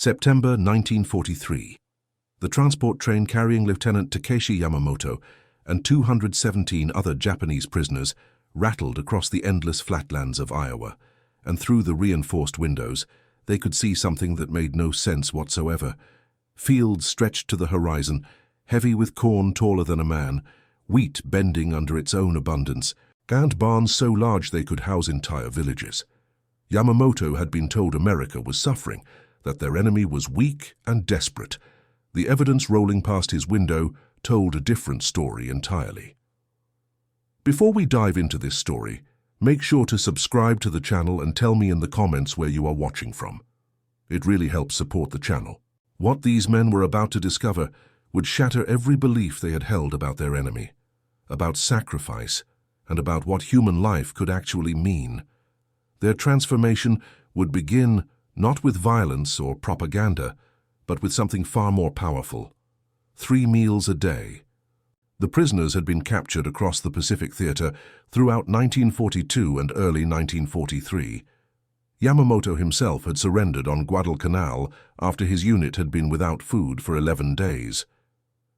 September 1943. The transport train carrying Lieutenant Takeshi Yamamoto and 217 other Japanese prisoners rattled across the endless flatlands of Iowa, and through the reinforced windows they could see something that made no sense whatsoever. Fields stretched to the horizon, heavy with corn taller than a man, wheat bending under its own abundance, and barns so large they could house entire villages. Yamamoto had been told America was suffering, that their enemy was weak and desperate. The evidence rolling past his window told a different story entirely. Before we dive into this story, make sure to subscribe to the channel and tell me in the comments where you are watching from. It really helps support the channel. What these men were about to discover would shatter every belief they had held about their enemy, about sacrifice, and about what human life could actually mean. Their transformation would begin not with violence or propaganda, but with something far more powerful: 3 meals a day. The prisoners had been captured across the Pacific Theater throughout 1942 and early 1943. Yamamoto himself had surrendered on Guadalcanal after his unit had been without food for 11 days.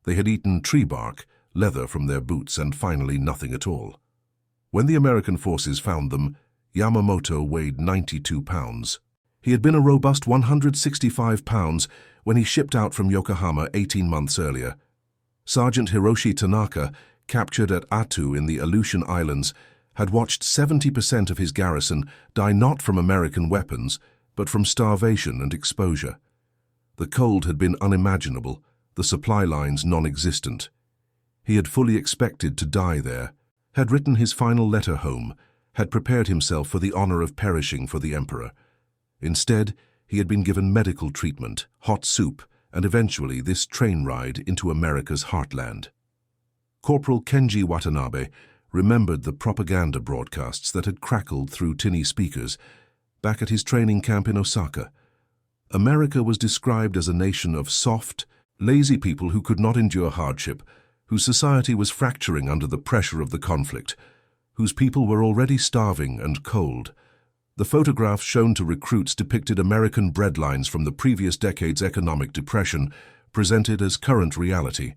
They had eaten tree bark, leather from their boots, and finally nothing at all. When the American forces found them, Yamamoto weighed 92 pounds. He had been a robust 165 pounds when he shipped out from Yokohama 18 months earlier. Sergeant Hiroshi Tanaka, captured at Attu in the Aleutian Islands, had watched 70% of his garrison die not from American weapons, but from starvation and exposure. The cold had been unimaginable, the supply lines non-existent. He had fully expected to die there, had written his final letter home, had prepared himself for the honor of perishing for the emperor. Instead, he had been given medical treatment, hot soup, and eventually this train ride into America's heartland. Corporal Kenji Watanabe remembered the propaganda broadcasts that had crackled through tinny speakers back at his training camp in Osaka. America was described as a nation of soft, lazy people who could not endure hardship, whose society was fracturing under the pressure of the conflict, whose people were already starving and cold. The photographs shown to recruits depicted American breadlines from the previous decade's economic depression, presented as current reality.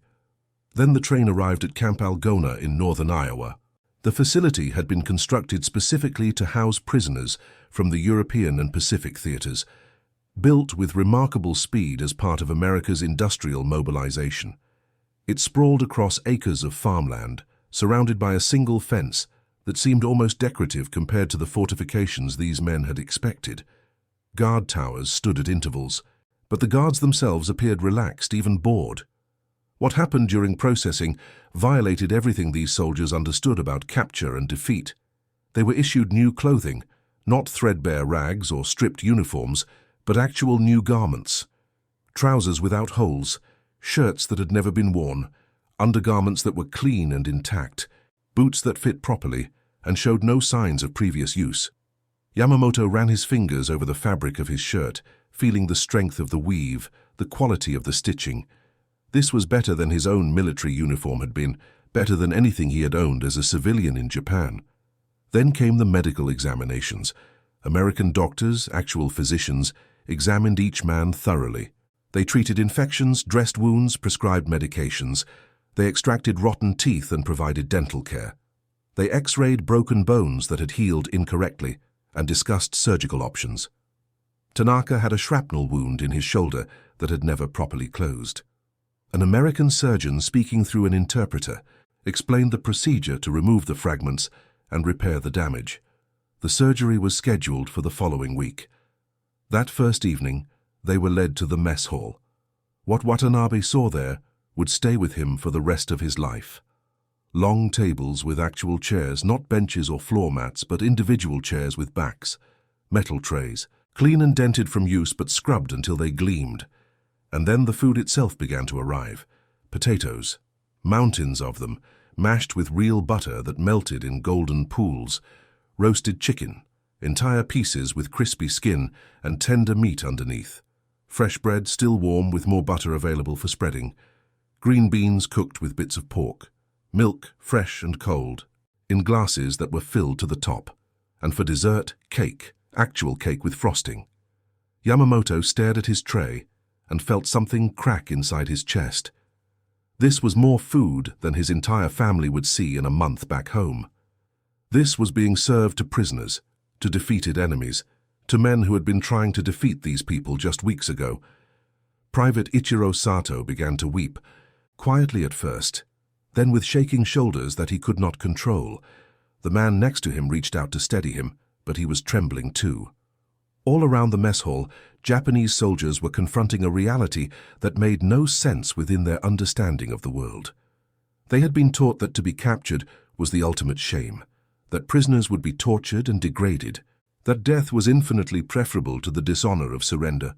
Then the train arrived at Camp Algona in northern Iowa. The facility had been constructed specifically to house prisoners from the European and Pacific theaters, built with remarkable speed as part of America's industrial mobilization. It sprawled across acres of farmland, surrounded by a single fence that seemed almost decorative compared to the fortifications these men had expected. Guard towers stood at intervals, but the guards themselves appeared relaxed, even bored. What happened during processing violated everything these soldiers understood about capture and defeat. They were issued new clothing, not threadbare rags or stripped uniforms, but actual new garments. Trousers without holes, shirts that had never been worn, undergarments that were clean and intact, boots that fit properly and showed no signs of previous use. Yamamoto ran his fingers over the fabric of his shirt, feeling the strength of the weave, the quality of the stitching. This was better than his own military uniform had been, better than anything he had owned as a civilian in Japan. Then came the medical examinations. American doctors, actual physicians, examined each man thoroughly. They treated infections, dressed wounds, prescribed medications. They extracted rotten teeth and provided dental care. They x-rayed broken bones that had healed incorrectly and discussed surgical options. Tanaka had a shrapnel wound in his shoulder that had never properly closed. An American surgeon, speaking through an interpreter, explained the procedure to remove the fragments and repair the damage. The surgery was scheduled for the following week. That first evening, they were led to the mess hall. What Watanabe saw there would stay with him for the rest of his life. Long tables with actual chairs, not benches or floor mats, but individual chairs with backs. Metal trays, clean and dented from use but scrubbed until they gleamed. And then the food itself began to arrive. Potatoes, mountains of them, mashed with real butter that melted in golden pools. Roasted chicken, entire pieces with crispy skin and tender meat underneath. Fresh bread, still warm with more butter available for spreading. Green beans cooked with bits of pork. Milk, fresh and cold, in glasses that were filled to the top. And for dessert, cake, actual cake with frosting. Yamamoto stared at his tray and felt something crack inside his chest. This was more food than his entire family would see in a month back home. This was being served to prisoners, to defeated enemies, to men who had been trying to defeat these people just weeks ago. Private Ichiro Sato began to weep, quietly at first, then with shaking shoulders that he could not control. The man next to him reached out to steady him, but he was trembling too. All around the mess hall, Japanese soldiers were confronting a reality that made no sense within their understanding of the world. They had been taught that to be captured was the ultimate shame, that prisoners would be tortured and degraded, that death was infinitely preferable to the dishonor of surrender.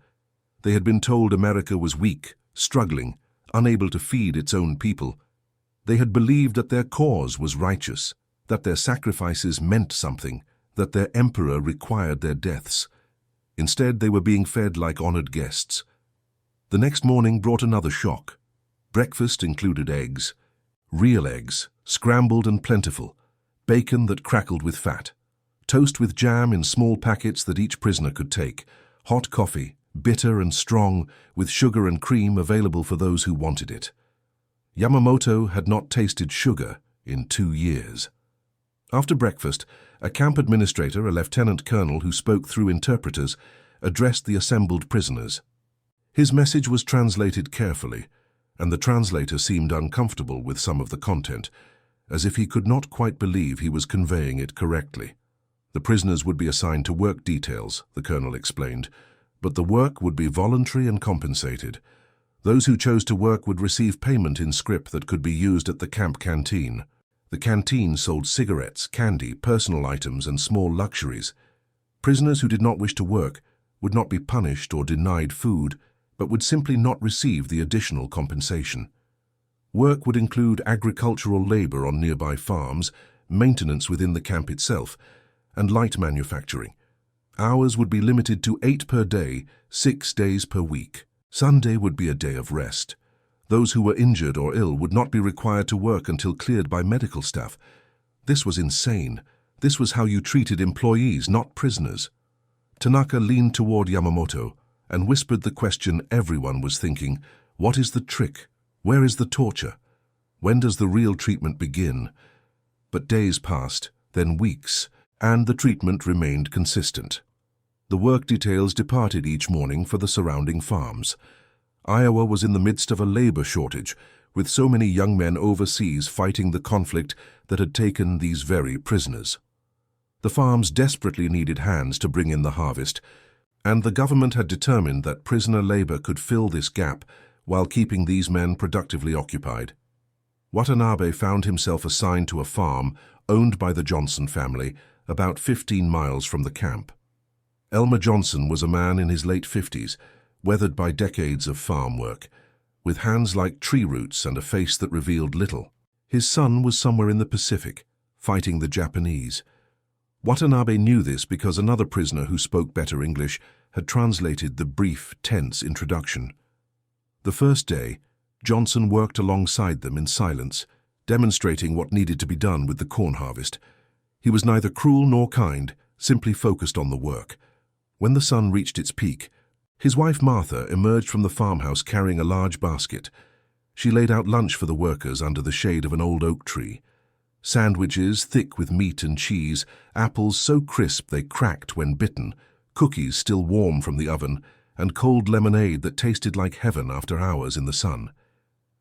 They had been told America was weak, struggling, unable to feed its own people. They had believed that their cause was righteous, that their sacrifices meant something, that their emperor required their deaths. Instead, they were being fed like honored guests. The next morning brought another shock. Breakfast included eggs, real eggs, scrambled and plentiful, bacon that crackled with fat, toast with jam in small packets that each prisoner could take, hot coffee, bitter and strong, with sugar and cream available for those who wanted it. Yamamoto had not tasted sugar in 2 years. After breakfast, a camp administrator, a lieutenant colonel who spoke through interpreters, addressed the assembled prisoners. His message was translated carefully, and the translator seemed uncomfortable with some of the content, as if he could not quite believe he was conveying it correctly. The prisoners would be assigned to work details, the colonel explained, but the work would be voluntary and compensated. Those who chose to work would receive payment in scrip that could be used at the camp canteen. The canteen sold cigarettes, candy, personal items, and small luxuries. Prisoners who did not wish to work would not be punished or denied food, but would simply not receive the additional compensation. Work would include agricultural labor on nearby farms, maintenance within the camp itself, and light manufacturing. Hours would be limited to 8 per day, 6 days per week. Sunday would be a day of rest. Those who were injured or ill would not be required to work until cleared by medical staff. This was insane. This was how you treated employees, not prisoners. Tanaka leaned toward Yamamoto and whispered the question everyone was thinking: what is the trick? Where is the torture? When does the real treatment begin? But days passed, then weeks, and the treatment remained consistent. The work details departed each morning for the surrounding farms. Iowa was in the midst of a labor shortage, with so many young men overseas fighting the conflict that had taken these very prisoners. The farms desperately needed hands to bring in the harvest, and the government had determined that prisoner labor could fill this gap while keeping these men productively occupied. Watanabe found himself assigned to a farm owned by the Johnson family, about 15 miles from the camp. Elmer Johnson was a man in his late 50s, weathered by decades of farm work, with hands like tree roots and a face that revealed little. His son was somewhere in the Pacific, fighting the Japanese. Watanabe knew this because another prisoner who spoke better English had translated the brief, tense introduction. The first day, Johnson worked alongside them in silence, demonstrating what needed to be done with the corn harvest. He was neither cruel nor kind, simply focused on the work. When the sun reached its peak, his wife Martha emerged from the farmhouse carrying a large basket. She laid out lunch for the workers under the shade of an old oak tree. Sandwiches thick with meat and cheese, apples so crisp they cracked when bitten, cookies still warm from the oven, and cold lemonade that tasted like heaven after hours in the sun.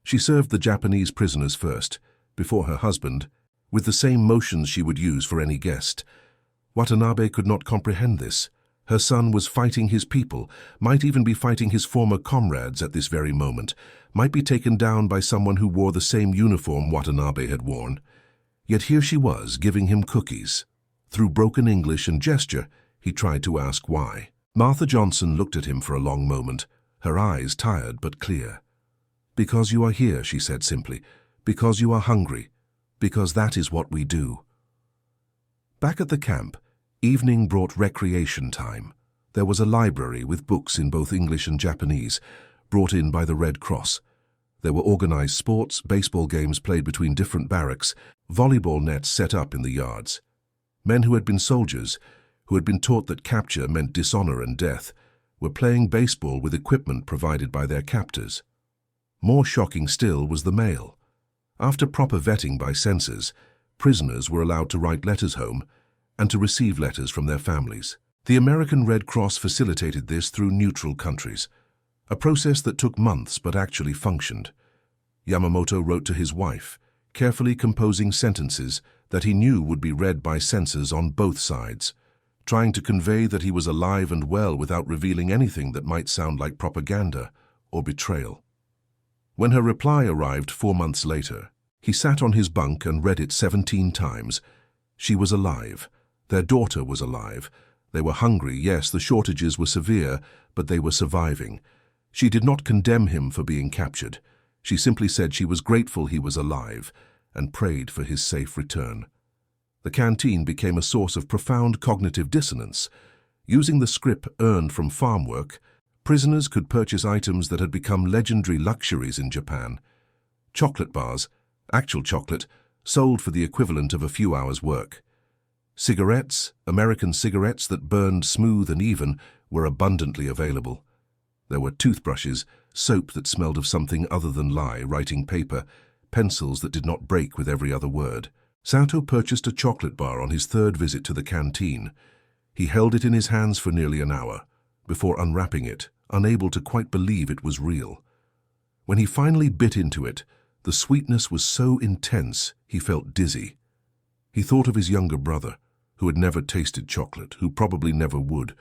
She served the Japanese prisoners first, before her husband, with the same motions she would use for any guest. Watanabe could not comprehend this. Her son was fighting his people, might even be fighting his former comrades at this very moment, might be taken down by someone who wore the same uniform Watanabe had worn. Yet here she was, giving him cookies. Through broken English and gesture, he tried to ask why. Martha Johnson looked at him for a long moment, her eyes tired but clear. "Because you are here," she said simply. "Because you are hungry. Because that is what we do." Back at the camp, evening brought recreation time. There was a library with books in both English and Japanese, brought in by the Red Cross. There were organized sports, baseball games played between different barracks, volleyball nets set up in the yards. Men who had been soldiers, who had been taught that capture meant dishonor and death, were playing baseball with equipment provided by their captors. More shocking still was the mail. After proper vetting by censors, prisoners were allowed to write letters home and to receive letters from their families. The American Red Cross facilitated this through neutral countries, a process that took months but actually functioned. Yamamoto wrote to his wife, carefully composing sentences that he knew would be read by censors on both sides, trying to convey that he was alive and well without revealing anything that might sound like propaganda or betrayal. When her reply arrived 4 months later, he sat on his bunk and read it 17 times. She was alive. Their daughter was alive. They were hungry, yes, the shortages were severe, but they were surviving. She did not condemn him for being captured. She simply said she was grateful he was alive and prayed for his safe return. The canteen became a source of profound cognitive dissonance. Using the scrip earned from farm work, prisoners could purchase items that had become legendary luxuries in Japan. Chocolate bars, actual chocolate, sold for the equivalent of a few hours' work. Cigarettes, American cigarettes that burned smooth and even, were abundantly available. There were toothbrushes, soap that smelled of something other than lye, writing paper, pencils that did not break with every other word. Sato purchased a chocolate bar on his third visit to the canteen. He held it in his hands for nearly an hour, before unwrapping it, unable to quite believe it was real. When he finally bit into it, the sweetness was so intense he felt dizzy. He thought of his younger brother, who had never tasted chocolate, who probably never would,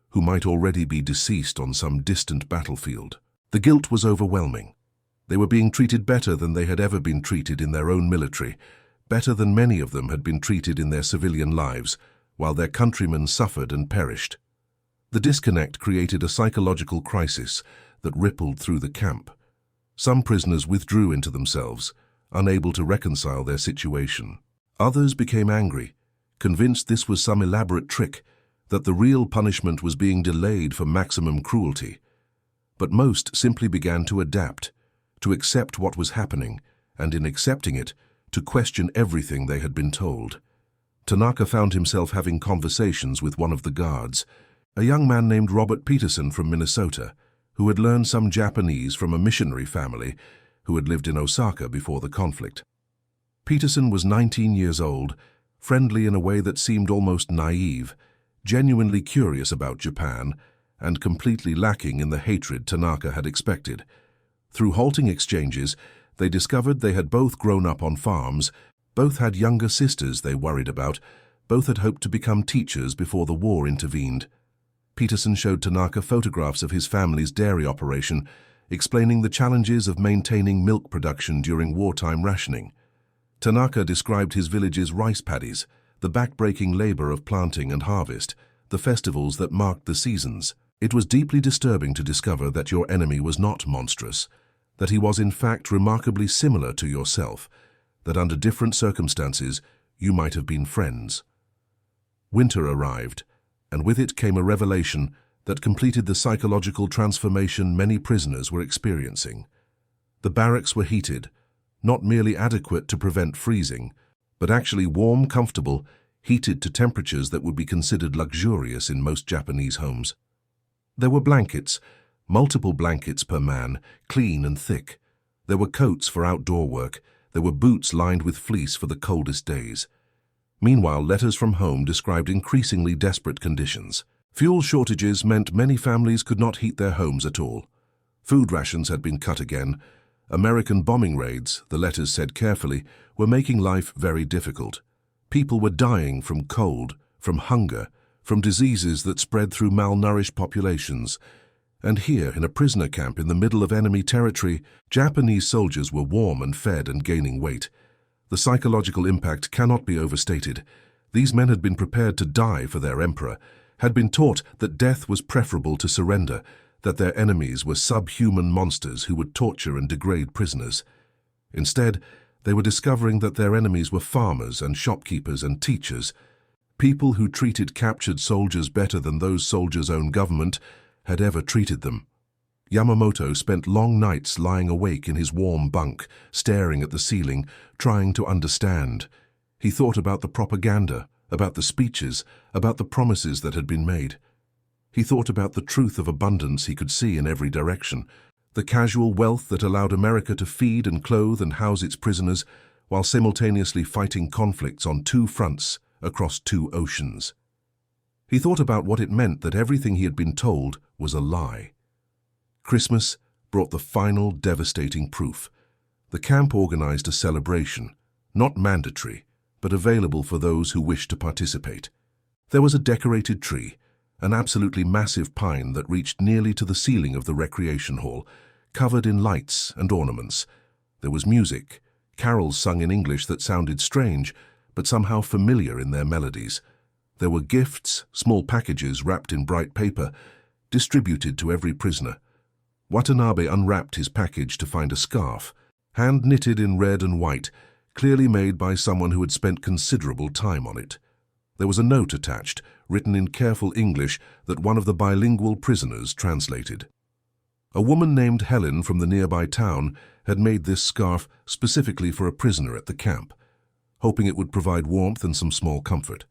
who might already be deceased on some distant battlefield. The guilt was overwhelming. They were being treated better than they had ever been treated in their own military, better than many of them had been treated in their civilian lives, while their countrymen suffered and perished. The disconnect created a psychological crisis that rippled through the camp. Some prisoners withdrew into themselves, unable to reconcile their situation. Others became angry, convinced this was some elaborate trick, that the real punishment was being delayed for maximum cruelty. But most simply began to adapt, to accept what was happening, and in accepting it, to question everything they had been told. Tanaka found himself having conversations with one of the guards, a young man named Robert Peterson from Minnesota, who had learned some Japanese from a missionary family who had lived in Osaka before the conflict. Peterson was 19 years old, friendly in a way that seemed almost naive, genuinely curious about Japan, and completely lacking in the hatred Tanaka had expected. Through halting exchanges, they discovered they had both grown up on farms, both had younger sisters they worried about, both had hoped to become teachers before the war intervened. Peterson showed Tanaka photographs of his family's dairy operation, explaining the challenges of maintaining milk production during wartime rationing. Tanaka described his village's rice paddies, the back-breaking labor of planting and harvest, the festivals that marked the seasons. It was deeply disturbing to discover that your enemy was not monstrous, that he was in fact remarkably similar to yourself, that under different circumstances you might have been friends. Winter arrived, and with it came a revelation that completed the psychological transformation many prisoners were experiencing. The barracks were heated, not merely adequate to prevent freezing, but actually warm, comfortable, heated to temperatures that would be considered luxurious in most Japanese homes. There were blankets, multiple blankets per man, clean and thick. There were coats for outdoor work. There were boots lined with fleece for the coldest days. Meanwhile, letters from home described increasingly desperate conditions. Fuel shortages meant many families could not heat their homes at all. Food rations had been cut again. American bombing raids, the letters said carefully, were making life very difficult. People were dying from cold, from hunger, from diseases that spread through malnourished populations. And here, in a prisoner camp in the middle of enemy territory, Japanese soldiers were warm and fed and gaining weight. The psychological impact cannot be overstated. These men had been prepared to die for their emperor, had been taught that death was preferable to surrender, that their enemies were subhuman monsters who would torture and degrade prisoners. Instead, they were discovering that their enemies were farmers and shopkeepers and teachers, people who treated captured soldiers better than those soldiers' own government had ever treated them. Yamamoto spent long nights lying awake in his warm bunk, staring at the ceiling, trying to understand. He thought about the propaganda, about the speeches, about the promises that had been made. He thought about the truth of abundance he could see in every direction, the casual wealth that allowed America to feed and clothe and house its prisoners while simultaneously fighting conflicts on two fronts across two oceans. He thought about what it meant that everything he had been told was a lie. Christmas brought the final devastating proof. The camp organized a celebration, not mandatory, but available for those who wished to participate. There was a decorated tree, an absolutely massive pine that reached nearly to the ceiling of the recreation hall, covered in lights and ornaments. There was music, carols sung in English that sounded strange, but somehow familiar in their melodies. There were gifts, small packages wrapped in bright paper, distributed to every prisoner. Watanabe unwrapped his package to find a scarf, hand-knitted in red and white, clearly made by someone who had spent considerable time on it. There was a note attached, written in careful English that one of the bilingual prisoners translated. A woman named Helen from the nearby town had made this scarf specifically for a prisoner at the camp, hoping it would provide warmth and some small comfort.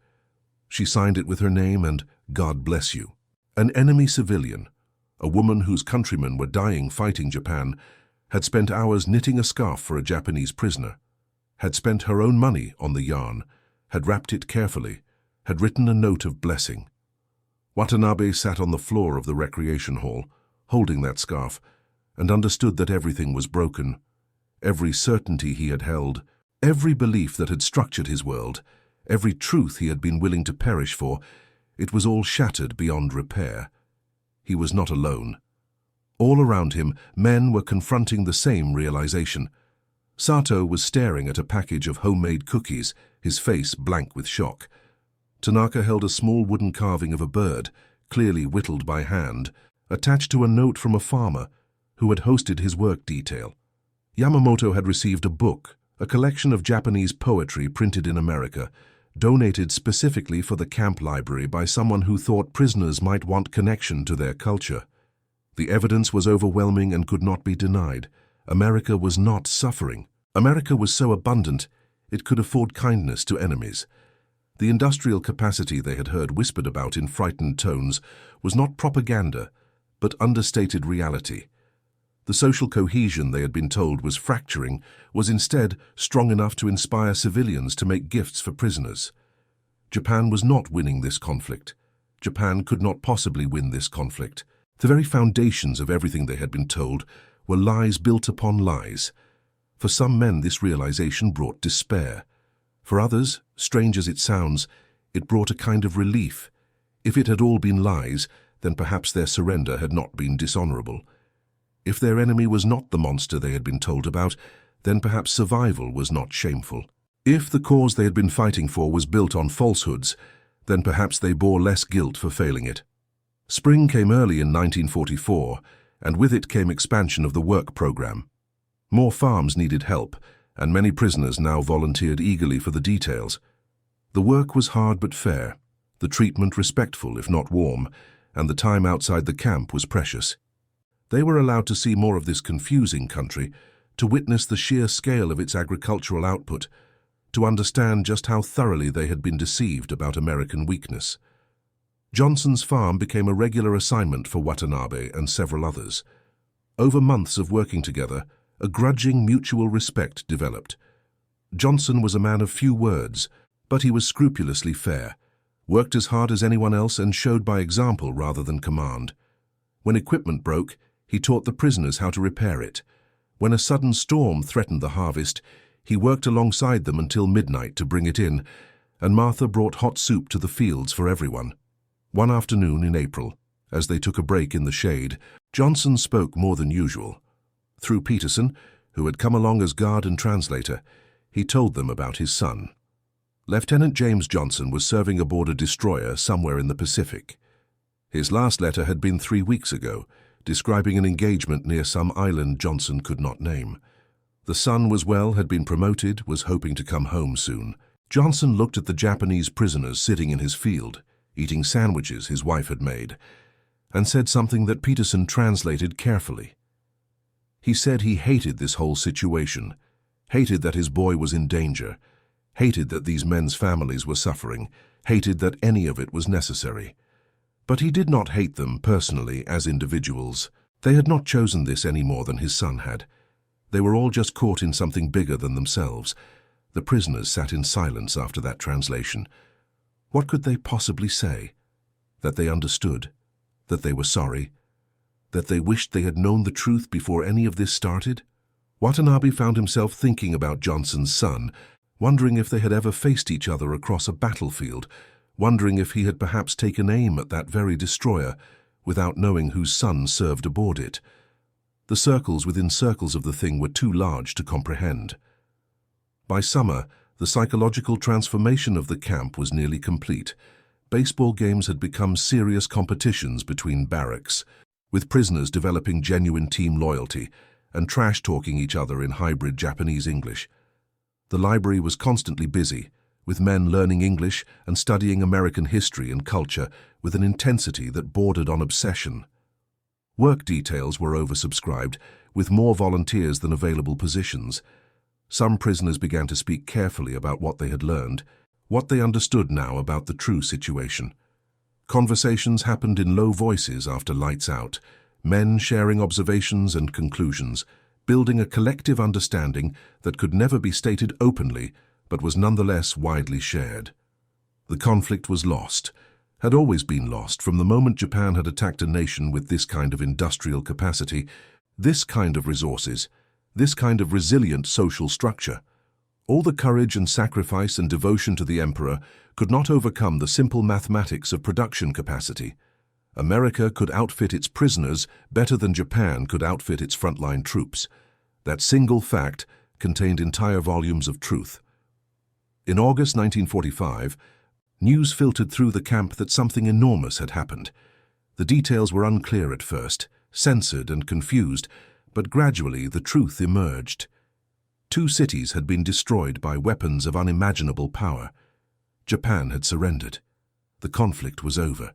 She signed it with her name and "God bless you." An enemy civilian, a woman whose countrymen were dying fighting Japan, had spent hours knitting a scarf for a Japanese prisoner, had spent her own money on the yarn, had wrapped it carefully, had written a note of blessing. Watanabe sat on the floor of the recreation hall, holding that scarf, and understood that everything was broken. Every certainty he had held, every belief that had structured his world, every truth he had been willing to perish for, it was all shattered beyond repair. He was not alone. All around him, men were confronting the same realization. Sato was staring at a package of homemade cookies, his face blank with shock. Tanaka held a small wooden carving of a bird, clearly whittled by hand, attached to a note from a farmer who had hosted his work detail. Yamamoto had received a book, a collection of Japanese poetry printed in America, donated specifically for the camp library by someone who thought prisoners might want connection to their culture. The evidence was overwhelming and could not be denied. America was not suffering. America was so abundant, it could afford kindness to enemies. The industrial capacity they had heard whispered about in frightened tones was not propaganda, but understated reality. The social cohesion they had been told was fracturing was instead strong enough to inspire civilians to make gifts for prisoners. Japan was not winning this conflict. Japan could not possibly win this conflict. The very foundations of everything they had been told were lies built upon lies. For some men, this realization brought despair. For others, strange as it sounds, it brought a kind of relief. If it had all been lies, then perhaps their surrender had not been dishonorable. If their enemy was not the monster they had been told about, then perhaps survival was not shameful. If the cause they had been fighting for was built on falsehoods, then perhaps they bore less guilt for failing it. Spring came early in 1944, and with it came expansion of the work program. More farms needed help, and many prisoners now volunteered eagerly for the details. The work was hard but fair, the treatment respectful if not warm, and the time outside the camp was precious. They were allowed to see more of this confusing country, to witness the sheer scale of its agricultural output, to understand just how thoroughly they had been deceived about American weakness. Johnson's farm became a regular assignment for Watanabe and several others. Over months of working together, a grudging mutual respect developed. Johnson was a man of few words, but he was scrupulously fair, worked as hard as anyone else and showed by example rather than command. When equipment broke, he taught the prisoners how to repair it. When a sudden storm threatened the harvest, he worked alongside them until midnight to bring it in, and Martha brought hot soup to the fields for everyone. One afternoon in April, as they took a break in the shade, Johnson spoke more than usual. Through Peterson, who had come along as guard and translator, he told them about his son. Lieutenant James Johnson was serving aboard a destroyer somewhere in the Pacific. His last letter had been 3 weeks ago, describing an engagement near some island Johnson could not name. The son was well, had been promoted, was hoping to come home soon. Johnson looked at the Japanese prisoners sitting in his field, eating sandwiches his wife had made, and said something that Peterson translated carefully. He said he hated this whole situation, hated that his boy was in danger, hated that these men's families were suffering, hated that any of it was necessary. But he did not hate them personally as individuals. They had not chosen this any more than his son had. They were all just caught in something bigger than themselves. The prisoners sat in silence after that translation. What could they possibly say? That they understood? That they were sorry? That they wished they had known the truth before any of this started? Watanabe found himself thinking about Johnson's son, wondering if they had ever faced each other across a battlefield, wondering if he had perhaps taken aim at that very destroyer without knowing whose son served aboard it. The circles within circles of the thing were too large to comprehend. By summer, the psychological transformation of the camp was nearly complete. Baseball games had become serious competitions between barracks, with prisoners developing genuine team loyalty and trash-talking each other in hybrid Japanese English. The library was constantly busy, with men learning English and studying American history and culture with an intensity that bordered on obsession. Work details were oversubscribed, with more volunteers than available positions. Some prisoners began to speak carefully about what they had learned, what they understood now about the true situation. Conversations happened in low voices after lights out, men sharing observations and conclusions, building a collective understanding that could never be stated openly, but was nonetheless widely shared. The conflict was lost, had always been lost from the moment Japan had attacked a nation with this kind of industrial capacity, this kind of resources, this kind of resilient social structure. All the courage and sacrifice and devotion to the emperor could not overcome the simple mathematics of production capacity. America could outfit its prisoners better than Japan could outfit its frontline troops. That single fact contained entire volumes of truth. In August 1945, news filtered through the camp that something enormous had happened. The details were unclear at first, censored and confused, but gradually the truth emerged. 2 cities had been destroyed by weapons of unimaginable power. Japan had surrendered. The conflict was over.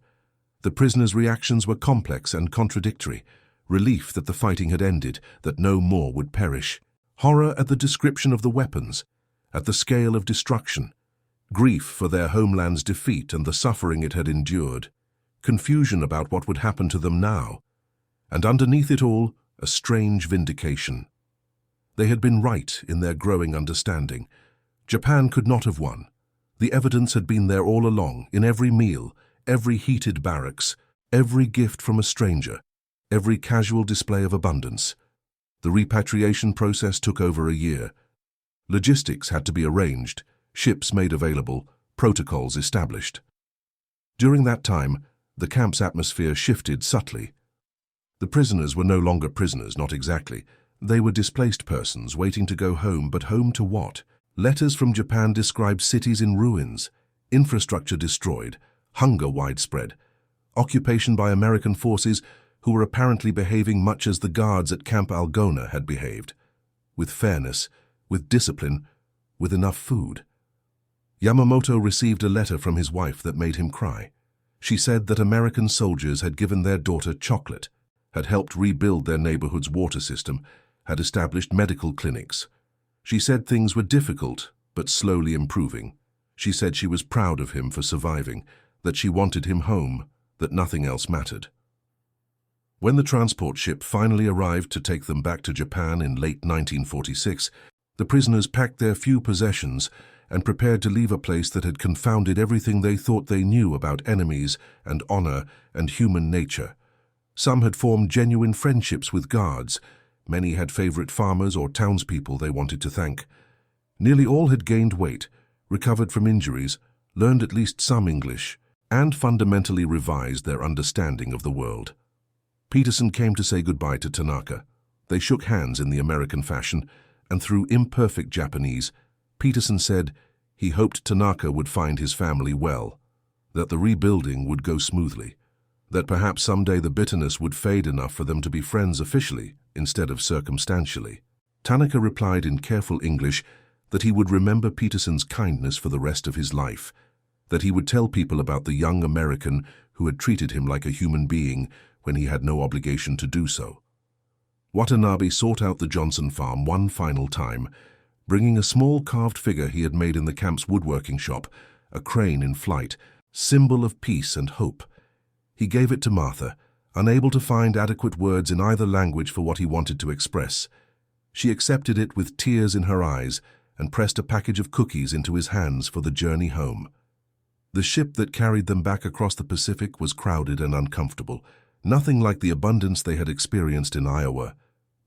The prisoners' reactions were complex and contradictory. Relief that the fighting had ended, that no more would perish. Horror at the description of the weapons, at the scale of destruction. Grief for their homeland's defeat and the suffering it had endured. Confusion about what would happen to them now. And underneath it all, a strange vindication. They had been right in their growing understanding. Japan could not have won. The evidence had been there all along, in every meal, every heated barracks, every gift from a stranger, every casual display of abundance. The repatriation process took over a year. Logistics had to be arranged, ships made available, protocols established. During that time, the camp's atmosphere shifted subtly. The prisoners were no longer prisoners, not exactly. They were displaced persons waiting to go home, but home to what? Letters from Japan described cities in ruins, infrastructure destroyed, hunger widespread, occupation by American forces who were apparently behaving much as the guards at Camp Algona had behaved, with fairness, with discipline, with enough food. Yamamoto received a letter from his wife that made him cry. She said that American soldiers had given their daughter chocolate, had helped rebuild their neighborhood's water system, had established medical clinics. She said things were difficult, but slowly improving. She said she was proud of him for surviving, that she wanted him home, that nothing else mattered. When the transport ship finally arrived to take them back to Japan in late 1946, the prisoners packed their few possessions and prepared to leave a place that had confounded everything they thought they knew about enemies and honor and human nature. Some had formed genuine friendships with guards. Many had favorite farmers or townspeople they wanted to thank. Nearly all had gained weight, recovered from injuries, learned at least some English, and fundamentally revised their understanding of the world. Peterson came to say goodbye to Tanaka. They shook hands in the American fashion, and through imperfect Japanese, Peterson said he hoped Tanaka would find his family well, that the rebuilding would go smoothly, that perhaps someday the bitterness would fade enough for them to be friends officially instead of circumstantially. Tanaka replied in careful English that he would remember Peterson's kindness for the rest of his life, that he would tell people about the young American who had treated him like a human being when he had no obligation to do so. Watanabe sought out the Johnson farm one final time, bringing a small carved figure he had made in the camp's woodworking shop, a crane in flight, symbol of peace and hope. He gave it to Martha, unable to find adequate words in either language for what he wanted to express. She accepted it with tears in her eyes and pressed a package of cookies into his hands for the journey home. The ship that carried them back across the Pacific was crowded and uncomfortable, nothing like the abundance they had experienced in Iowa.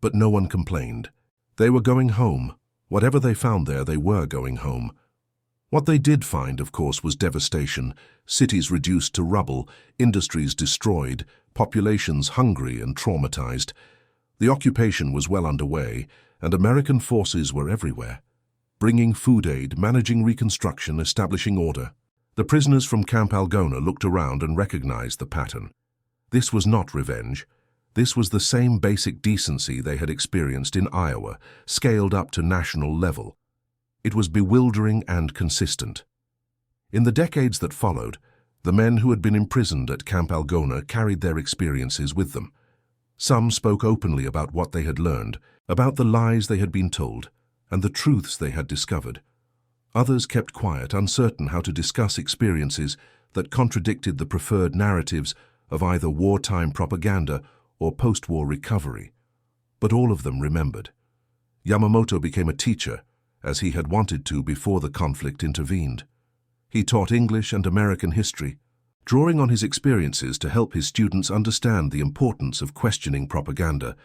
But no one complained. They were going home. Whatever they found there, they were going home. What they did find, of course, was devastation, cities reduced to rubble, industries destroyed, populations hungry and traumatized. The occupation was well underway, and American forces were everywhere, bringing food aid, managing reconstruction, establishing order. The prisoners from Camp Algona looked around and recognized the pattern. This was not revenge. This was the same basic decency they had experienced in Iowa, scaled up to national level. It was bewildering and consistent. In the decades that followed, the men who had been imprisoned at Camp Algona carried their experiences with them. Some spoke openly about what they had learned, about the lies they had been told, and the truths they had discovered. Others kept quiet, uncertain how to discuss experiences that contradicted the preferred narratives of either wartime propaganda or post-war recovery. But all of them remembered. Yamamoto became a teacher, as he had wanted to before the conflict intervened. He taught English and American history, drawing on his experiences to help his students understand the importance of questioning propaganda,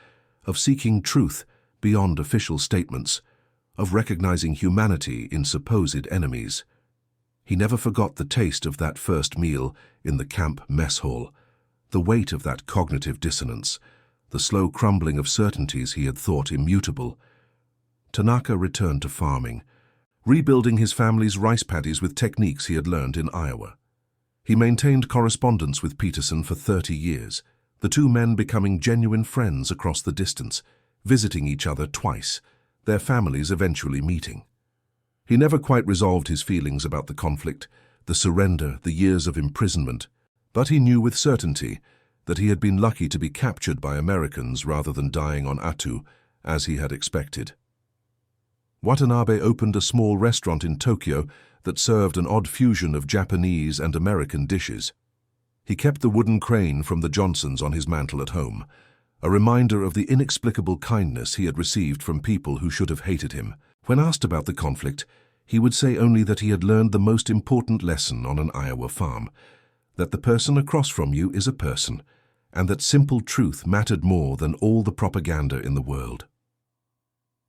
of seeking truth beyond official statements, of recognizing humanity in supposed enemies. He never forgot the taste of that first meal in the camp mess hall, the weight of that cognitive dissonance, the slow crumbling of certainties he had thought immutable. Tanaka returned to farming, rebuilding his family's rice paddies with techniques he had learned in Iowa. He maintained correspondence with Peterson for 30 years, the two men becoming genuine friends across the distance, visiting each other twice, their families eventually meeting. He never quite resolved his feelings about the conflict, the surrender, the years of imprisonment, but he knew with certainty that he had been lucky to be captured by Americans rather than dying on Attu, as he had expected. Watanabe opened a small restaurant in Tokyo that served an odd fusion of Japanese and American dishes. He kept the wooden crane from the Johnsons on his mantel at home, a reminder of the inexplicable kindness he had received from people who should have hated him. When asked about the conflict, he would say only that he had learned the most important lesson on an Iowa farm, that the person across from you is a person, and that simple truth mattered more than all the propaganda in the world.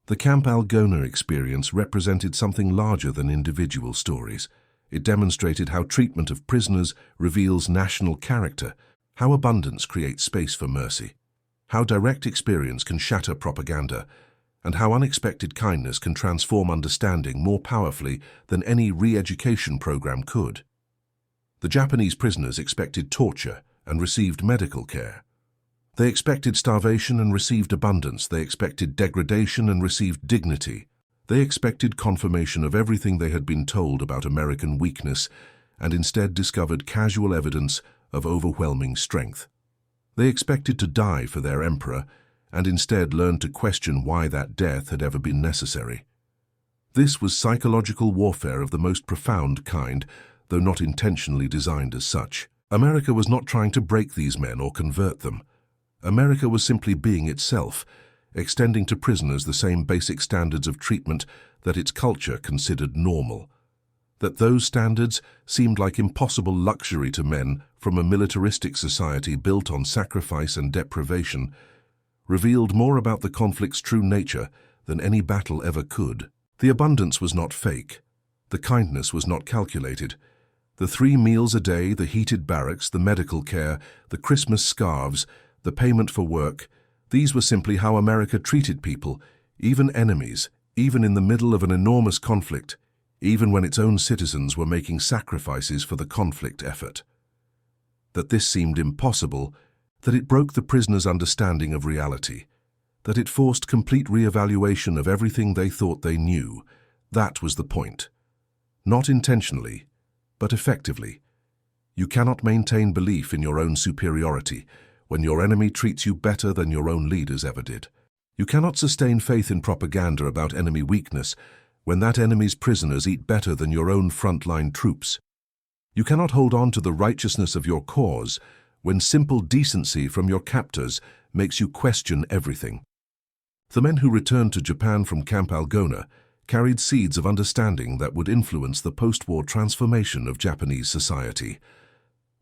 The Camp Algona experience represented something larger than individual stories. It demonstrated how treatment of prisoners reveals national character, how abundance creates space for mercy, how direct experience can shatter propaganda, and how unexpected kindness can transform understanding more powerfully than any re-education program could. The Japanese prisoners expected torture and received medical care. They expected starvation and received abundance. They expected degradation and received dignity. They expected confirmation of everything they had been told about American weakness and instead discovered casual evidence of overwhelming strength. They expected to die for their emperor and instead learned to question why that death had ever been necessary. This was psychological warfare of the most profound kind, though not intentionally designed as such. America was not trying to break these men or convert them. America was simply being itself, extending to prisoners the same basic standards of treatment that its culture considered normal. That those standards seemed like impossible luxury to men from a militaristic society built on sacrifice and deprivation revealed more about the conflict's true nature than any battle ever could. The abundance was not fake. The kindness was not calculated. The 3 meals a day, the heated barracks, the medical care, the Christmas scarves, the payment for work, these were simply how America treated people, even enemies, even in the middle of an enormous conflict, even when its own citizens were making sacrifices for the conflict effort. That this seemed impossible, that it broke the prisoners' understanding of reality, that it forced complete re-evaluation of everything they thought they knew, that was the point. Not intentionally, but effectively. You cannot maintain belief in your own superiority when your enemy treats you better than your own leaders ever did. You cannot sustain faith in propaganda about enemy weakness when that enemy's prisoners eat better than your own frontline troops. You cannot hold on to the righteousness of your cause when simple decency from your captors makes you question everything. The men who returned to Japan from Camp Algona carried seeds of understanding that would influence the post-war transformation of Japanese society.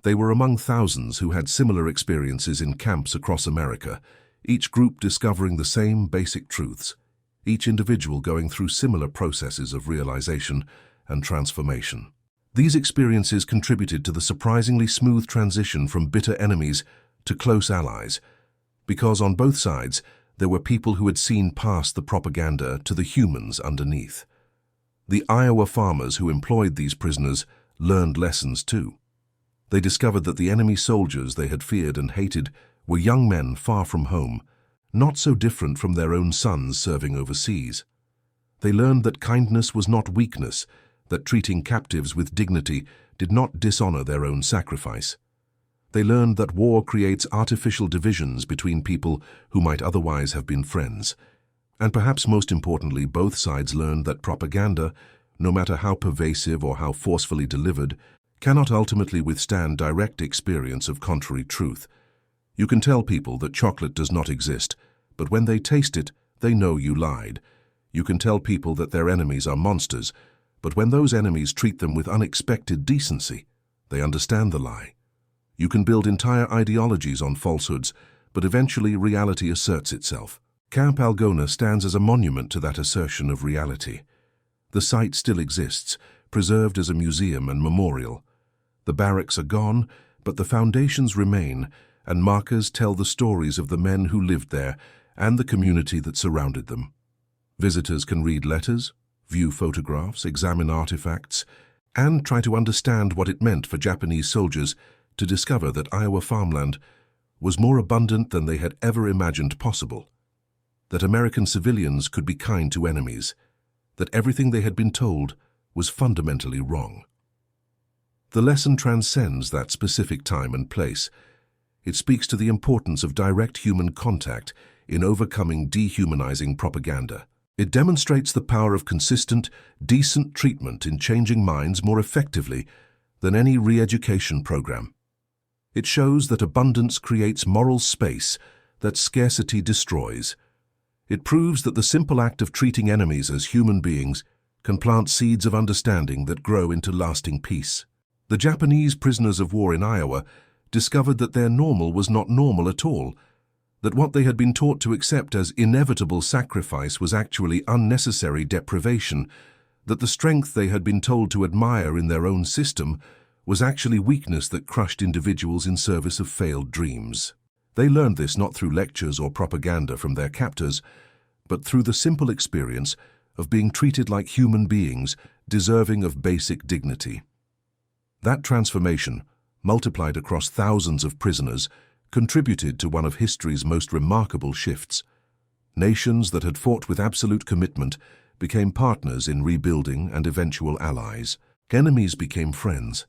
They were among thousands who had similar experiences in camps across America, each group discovering the same basic truths, each individual going through similar processes of realization and transformation. These experiences contributed to the surprisingly smooth transition from bitter enemies to close allies, because on both sides there were people who had seen past the propaganda to the humans underneath. The Iowa farmers who employed these prisoners learned lessons too. They discovered that the enemy soldiers they had feared and hated were young men far from home, not so different from their own sons serving overseas. They learned that kindness was not weakness, that treating captives with dignity did not dishonor their own sacrifice. They learned that war creates artificial divisions between people who might otherwise have been friends. And perhaps most importantly, both sides learned that propaganda, no matter how pervasive or how forcefully delivered, cannot ultimately withstand direct experience of contrary truth. You can tell people that chocolate does not exist, but when they taste it, they know you lied. You can tell people that their enemies are monsters, but when those enemies treat them with unexpected decency, they understand the lie. You can build entire ideologies on falsehoods, but eventually reality asserts itself. Camp Algona stands as a monument to that assertion of reality. The site still exists, preserved as a museum and memorial. The barracks are gone, but the foundations remain, and markers tell the stories of the men who lived there and the community that surrounded them. Visitors can read letters, view photographs, examine artifacts, and try to understand what it meant for Japanese soldiers to discover that Iowa farmland was more abundant than they had ever imagined possible, that American civilians could be kind to enemies, that everything they had been told was fundamentally wrong. The lesson transcends that specific time and place. It speaks to the importance of direct human contact in overcoming dehumanizing propaganda. It demonstrates the power of consistent, decent treatment in changing minds more effectively than any re-education program. It shows that abundance creates moral space that scarcity destroys. It proves that the simple act of treating enemies as human beings can plant seeds of understanding that grow into lasting peace. The Japanese prisoners of war in Iowa discovered that their normal was not normal at all, that what they had been taught to accept as inevitable sacrifice was actually unnecessary deprivation, that the strength they had been told to admire in their own system was actually weakness that crushed individuals in service of failed dreams. They learned this not through lectures or propaganda from their captors, but through the simple experience of being treated like human beings deserving of basic dignity. That transformation, multiplied across thousands of prisoners, contributed to one of history's most remarkable shifts. Nations that had fought with absolute commitment became partners in rebuilding and eventual allies. Enemies became friends,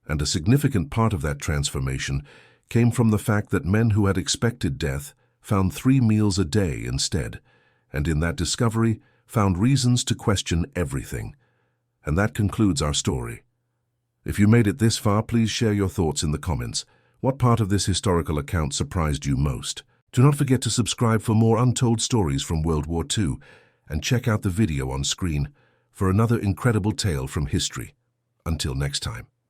and a significant part of that transformation came from the fact that men who had expected death found 3 meals a day instead, and in that discovery found reasons to question everything. And that concludes our story. If you made it this far, please share your thoughts in the comments. What part of this historical account surprised you most? Do not forget to subscribe for more untold stories from World War II, and check out the video on screen for another incredible tale from history. Until next time.